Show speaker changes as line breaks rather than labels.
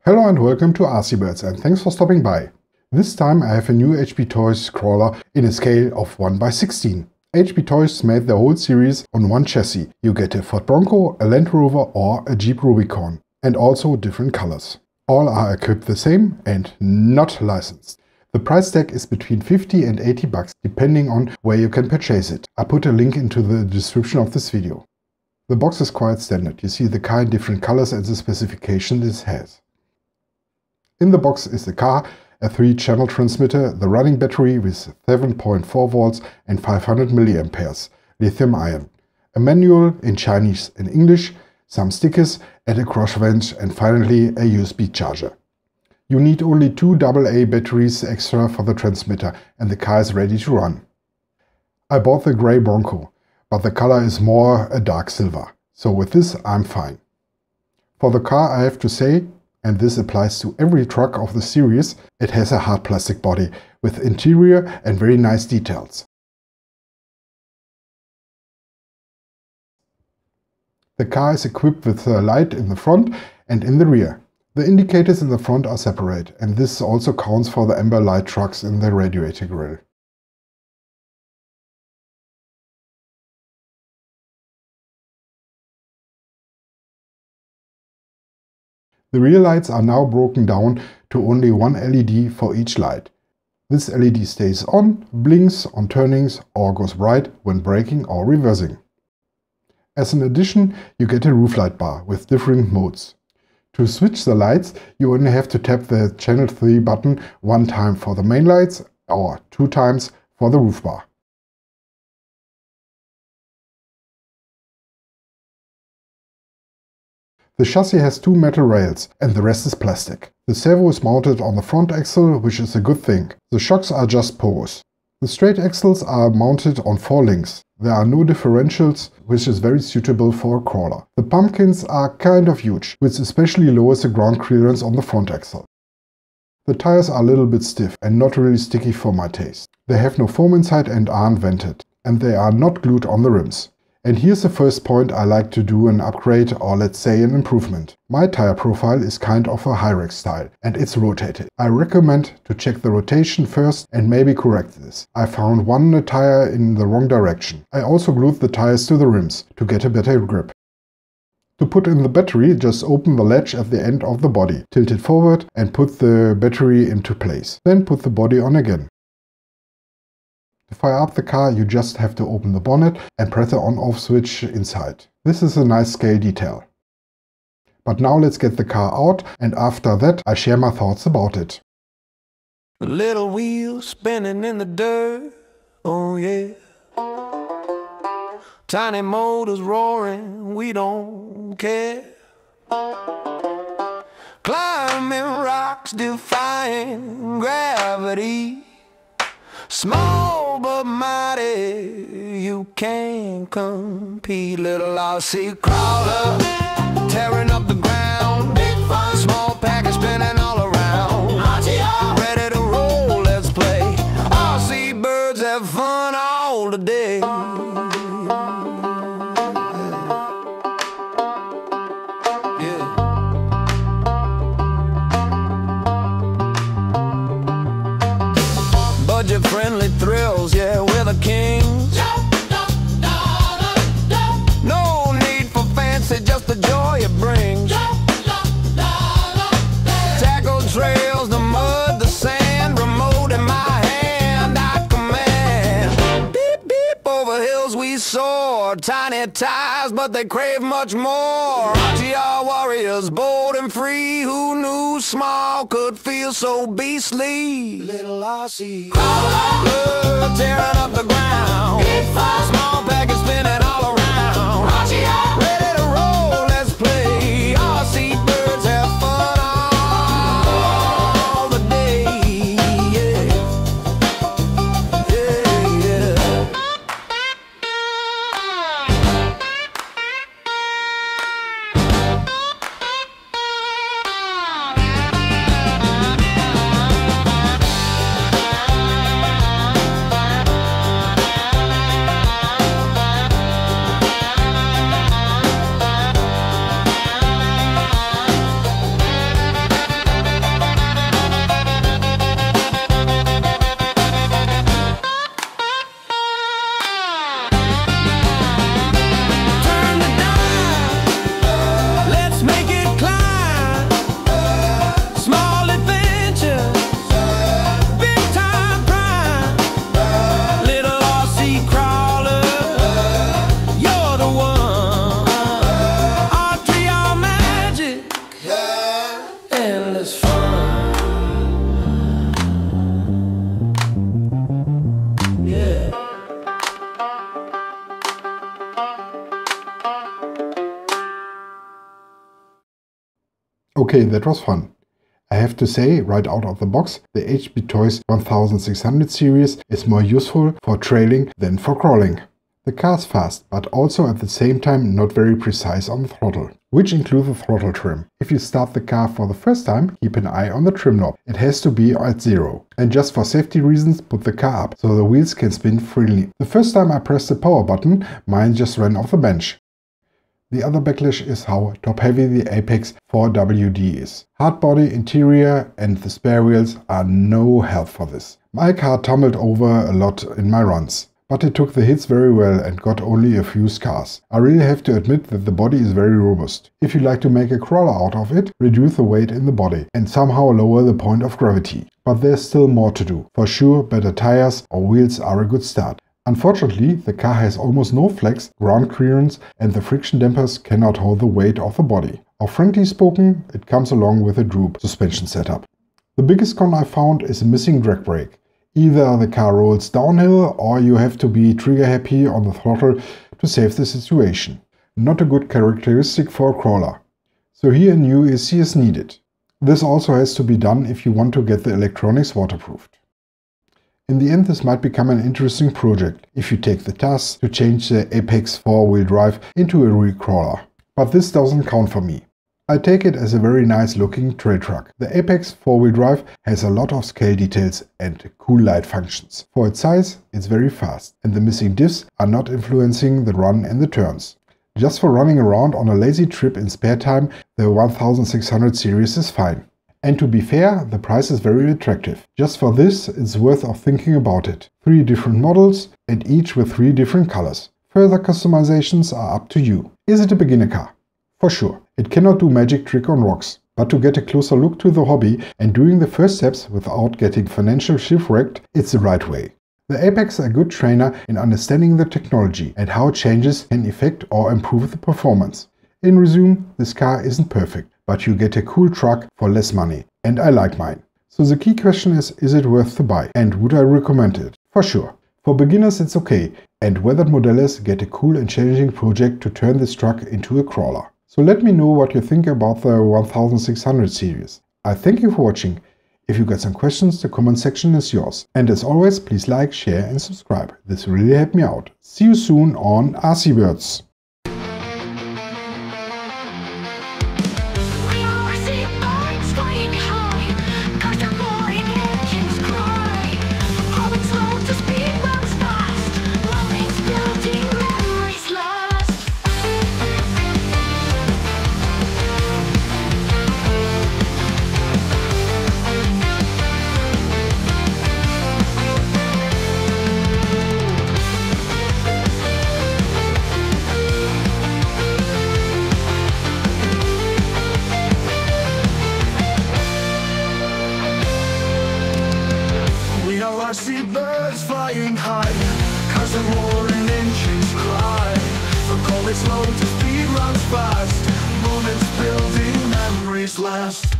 Hello and welcome to RC Birds, and thanks for stopping by. This time I have a new HBToys crawler in a scale of 1/16. HBToys made the whole series on one chassis. You get a Ford Bronco, a Land Rover or a Jeep Rubicon, and also different colors. All are equipped the same and not licensed. The price tag is between 50 and 80 bucks, depending on where you can purchase it. I put a link into the description of this video. The box is quite standard. You see the car in different colors and the specification it has. In the box is the car, a 3-channel transmitter, the running battery with 7.4 volts and 500 milliamperes, lithium ion, a manual in Chinese and English, some stickers and a cross wrench, and finally a USB charger. You need only 2 AA batteries extra for the transmitter and the car is ready to run. I bought the grey Bronco, but the color is more a dark silver, so with this I'm fine. For the car I have to say, and this applies to every truck of the series, it has a hard plastic body with interior and very nice details. The car is equipped with a light in the front and in the rear. The indicators in the front are separate, and this also counts for the amber light trucks in the radiator grille. The rear lights are now broken down to only one LED for each light. This LED stays on, blinks on turnings or goes bright when braking or reversing. As an addition, you get a roof light bar with different modes. To switch the lights, you only have to tap the channel 3 button one time for the main lights or 2 times for the roof bar. The chassis has 2 metal rails and the rest is plastic. The servo is mounted on the front axle, which is a good thing. The shocks are just pogos. The straight axles are mounted on 4 links. There are no differentials, which is very suitable for a crawler. The pumpkins are kind of huge, which especially lowers the ground clearance on the front axle. The tires are a little bit stiff and not really sticky for my taste. They have no foam inside and aren't vented, and they are not glued on the rims. And here's the first point I like to do an upgrade, or let's say an improvement. My tire profile is kind of a Hyrex style and it's rotated. I recommend to check the rotation first and maybe correct this. I found one tire in the wrong direction. I also glued the tires to the rims to get a better grip. To put in the battery, just open the latch at the end of the body, tilt it forward and put the battery into place. Then put the body on again. To fire up the car, you just have to open the bonnet and press the on-off switch inside. This is a nice scale detail. But now let's get the car out, and after that I share my thoughts about it.
The little wheels spinning in the dirt, oh yeah. Tiny motors roaring, we don't care. Climbing rocks, defying gravity. Small but mighty, you can't compete. Little RC crawler, tearing up the ground. Big fun, small package spinning all around. RTR, ready to roll, let's play. RC birds have fun all the day. Budget-friendly thrills, yeah, we're the kings. No need for fancy, just the joy it brings. Tackle trails, the mud, the sand, remote in my hand, I command. Beep, beep, over hills we soar. Tiny ties, but they crave much more. RTR warriors, bold and free. Who knew small could feel so beastly? Little RC crawler, tearing up the ground. Small package spinning all around. RTR, ready to roll, let's play. RC birds have fun all the day. Yeah, yeah, yeah.
Okay, that was fun. I have to say, right out of the box, the HBToys 1600 series is more useful for trailing than for crawling. The car is fast, but also at the same time not very precise on the throttle, which includes the throttle trim. If you start the car for the first time, keep an eye on the trim knob. It has to be at 0. And just for safety reasons, put the car up, so the wheels can spin freely. The first time I pressed the power button, mine just ran off the bench. The other backlash is how top-heavy the Apex4WD is. Hard body, interior and the spare wheels are no help for this. My car tumbled over a lot in my runs, but it took the hits very well and got only a few scars. I really have to admit that the body is very robust. If you like to make a crawler out of it, reduce the weight in the body and somehow lower the point of gravity. But there's still more to do. For sure, better tires or wheels are a good start. Unfortunately, the car has almost no flex, ground clearance and the friction dampers cannot hold the weight of the body. Or frankly spoken, it comes along with a droop suspension setup. The biggest con I found is a missing drag brake. Either the car rolls downhill or you have to be trigger happy on the throttle to save the situation. Not a good characteristic for a crawler. So here a new ESC is needed. This also has to be done if you want to get the electronics waterproofed. In the end, this might become an interesting project if you take the task to change the Apex 4-wheel drive into a real crawler. But this doesn't count for me. I take it as a very nice looking trail truck. The Apex 4-wheel drive has a lot of scale details and cool light functions. For its size, it's very fast and the missing diffs are not influencing the run and the turns. Just for running around on a lazy trip in spare time, the 1600 series is fine. And to be fair, the price is very attractive. Just for this, it's worth of thinking about it. 3 different models and each with 3 different colors. Further customizations are up to you. Is it a beginner car? For sure. It cannot do magic trick on rocks. But to get a closer look to the hobby and doing the first steps without getting financial shipwrecked, it's the right way. The Apex is a good trainer in understanding the technology and how changes can affect or improve the performance. In resume, this car isn't perfect, but you get a cool truck for less money, and I like mine. So the key question is it worth to buy, and would I recommend it? For sure. For beginners it's okay, and weathered modelers get a cool and challenging project to turn this truck into a crawler. So let me know what you think about the 1600 series. I thank you for watching. If you got some questions, the comment section is yours. And as always, please like, share and subscribe. This really helped me out. See you soon on RC Birds.
I see birds flying high, cars are roaring, engines cry. The cold is slow to speed runs fast, moments building, memories last.